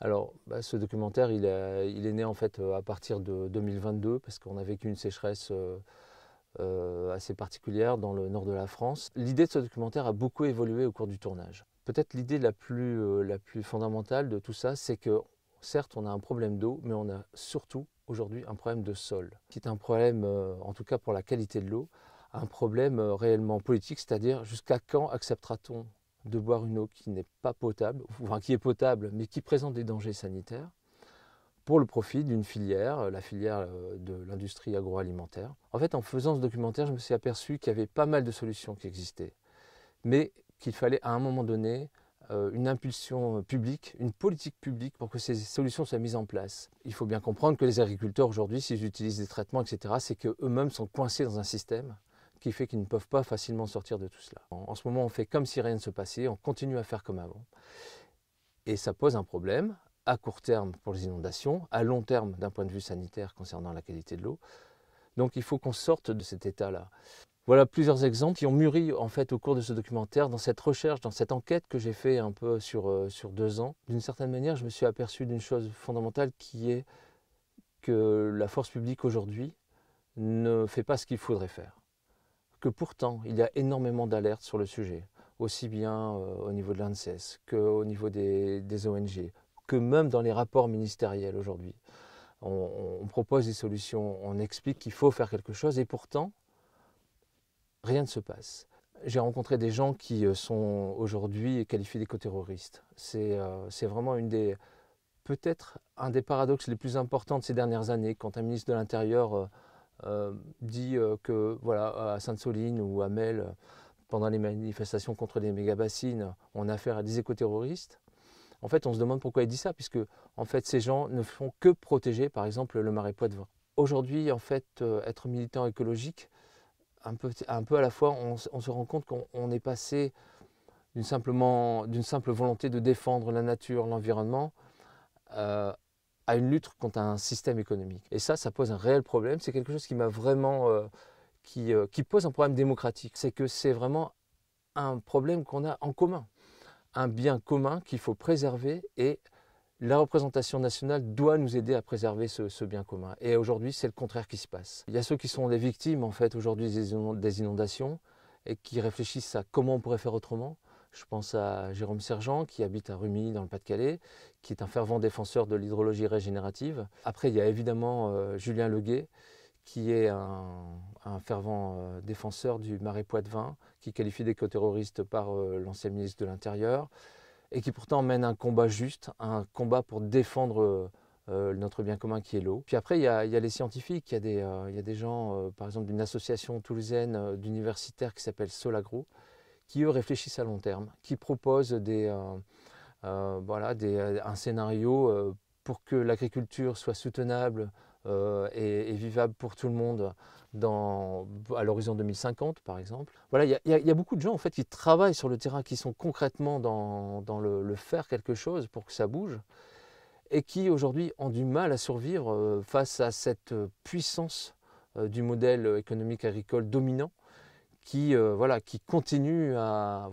Alors, ce documentaire, il est né en fait à partir de 2022 parce qu'on a vécu une sécheresse assez particulière dans le nord de la France. L'idée de ce documentaire a beaucoup évolué au cours du tournage. Peut-être l'idée la plus fondamentale de tout ça, c'est que certes, on a un problème d'eau, mais on a surtout aujourd'hui un problème de sol, qui est un problème, en tout cas pour la qualité de l'eau, un problème réellement politique, c'est-à-dire jusqu'à quand acceptera-t-on de boire une eau qui n'est pas potable, enfin qui est potable, mais qui présente des dangers sanitaires, pour le profit d'une filière, la filière de l'industrie agroalimentaire. En fait, en faisant ce documentaire, je me suis aperçu qu'il y avait pas mal de solutions qui existaient, mais qu'il fallait à un moment donné une impulsion publique, une politique publique pour que ces solutions soient mises en place. Il faut bien comprendre que les agriculteurs aujourd'hui, s'ils utilisent des traitements, etc., c'est qu'eux-mêmes sont coincés dans un système qui fait qu'ils ne peuvent pas facilement sortir de tout cela. En ce moment, on fait comme si rien ne se passait, on continue à faire comme avant. Et ça pose un problème à court terme pour les inondations, à long terme d'un point de vue sanitaire concernant la qualité de l'eau. Donc il faut qu'on sorte de cet état-là. Voilà plusieurs exemples qui ont mûri en fait au cours de ce documentaire, dans cette recherche, dans cette enquête que j'ai fait un peu sur 2 ans. D'une certaine manière, je me suis aperçu d'une chose fondamentale qui est que la force publique aujourd'hui ne fait pas ce qu'il faudrait faire. Que pourtant, il y a énormément d'alertes sur le sujet, aussi bien au niveau de l'ANSES qu'au niveau des ONG, que même dans les rapports ministériels aujourd'hui. On propose des solutions, on explique qu'il faut faire quelque chose et pourtant, rien ne se passe. J'ai rencontré des gens qui sont aujourd'hui qualifiés d'éco-terroristes. C'est vraiment peut-être un des paradoxes les plus importants de ces dernières années, quand un ministre de l'Intérieur dit que voilà, à Sainte-Soline ou à Mel, pendant les manifestations contre les méga-bassines, on a affaire à des éco-terroristes. En fait, on se demande pourquoi il dit ça, puisque en fait, ces gens ne font que protéger, par exemple, le marais Poitevin. Aujourd'hui, en fait, être militant écologique, un peu à la fois, on se rend compte qu'on est passé d'une simple volonté de défendre la nature, l'environnement, à une lutte contre un système économique. Et ça pose un réel problème. C'est quelque chose qui m'a vraiment, qui pose un problème démocratique. C'est que c'est vraiment un problème qu'on a en commun, un bien commun qu'il faut préserver et la représentation nationale doit nous aider à préserver ce bien commun. Et aujourd'hui, c'est le contraire qui se passe. Il y a ceux qui sont les victimes en fait aujourd'hui des inondations et qui réfléchissent à comment on pourrait faire autrement. Je pense à Jérôme Sergent qui habite à Rumilly dans le Pas-de-Calais, qui est un fervent défenseur de l'hydrologie régénérative. Après, il y a évidemment Julien Leguet qui est un fervent défenseur du marais Poitevin, qui qualifie d'éco-terroriste par l'ancien ministre de l'Intérieur, et qui pourtant mène un combat juste, un combat pour défendre notre bien commun qui est l'eau. Puis après, il y a les scientifiques, il y a des gens, par exemple d'une association toulousaine d'universitaires qui s'appelle Solagro, qui eux réfléchissent à long terme, qui proposent un scénario pour que l'agriculture soit soutenable et vivable pour tout le monde à l'horizon 2050 par exemple. Voilà, il y a beaucoup de gens en fait qui travaillent sur le terrain, qui sont concrètement dans le faire quelque chose pour que ça bouge et qui aujourd'hui ont du mal à survivre face à cette puissance du modèle économique agricole dominant qui continue à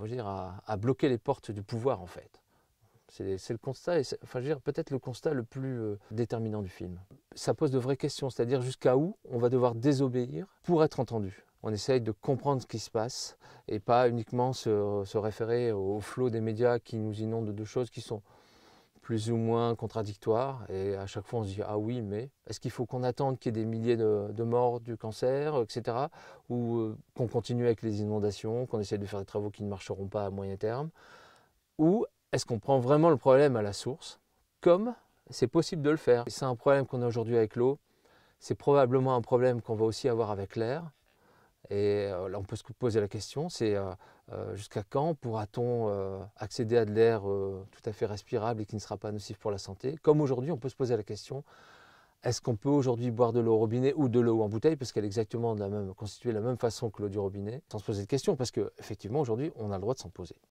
bloquer les portes du pouvoir en fait. C'est le constat, peut-être le constat le plus déterminant du film. Ça pose de vraies questions, c'est-à-dire jusqu'à où on va devoir désobéir pour être entendu. On essaye de comprendre ce qui se passe et pas uniquement se référer au flot des médias qui nous inondent de choses qui sont plus ou moins contradictoires. Et à chaque fois, on se dit « Ah oui, mais est-ce qu'il faut qu'on attende qu'il y ait des milliers de morts du cancer, etc. » Ou qu'on continue avec les inondations, qu'on essaye de faire des travaux qui ne marcheront pas à moyen terme. Ou est-ce qu'on prend vraiment le problème à la source, comme c'est possible de le faire? C'est un problème qu'on a aujourd'hui avec l'eau, c'est probablement un problème qu'on va aussi avoir avec l'air. Et là, on peut se poser la question, c'est jusqu'à quand pourra-t-on accéder à de l'air tout à fait respirable et qui ne sera pas nocif pour la santé? Comme aujourd'hui, on peut se poser la question, est-ce qu'on peut aujourd'hui boire de l'eau au robinet ou de l'eau en bouteille, parce qu'elle est exactement constituée de la même façon que l'eau du robinet, sans se poser de questions, parce qu'effectivement, aujourd'hui, on a le droit de s'en poser.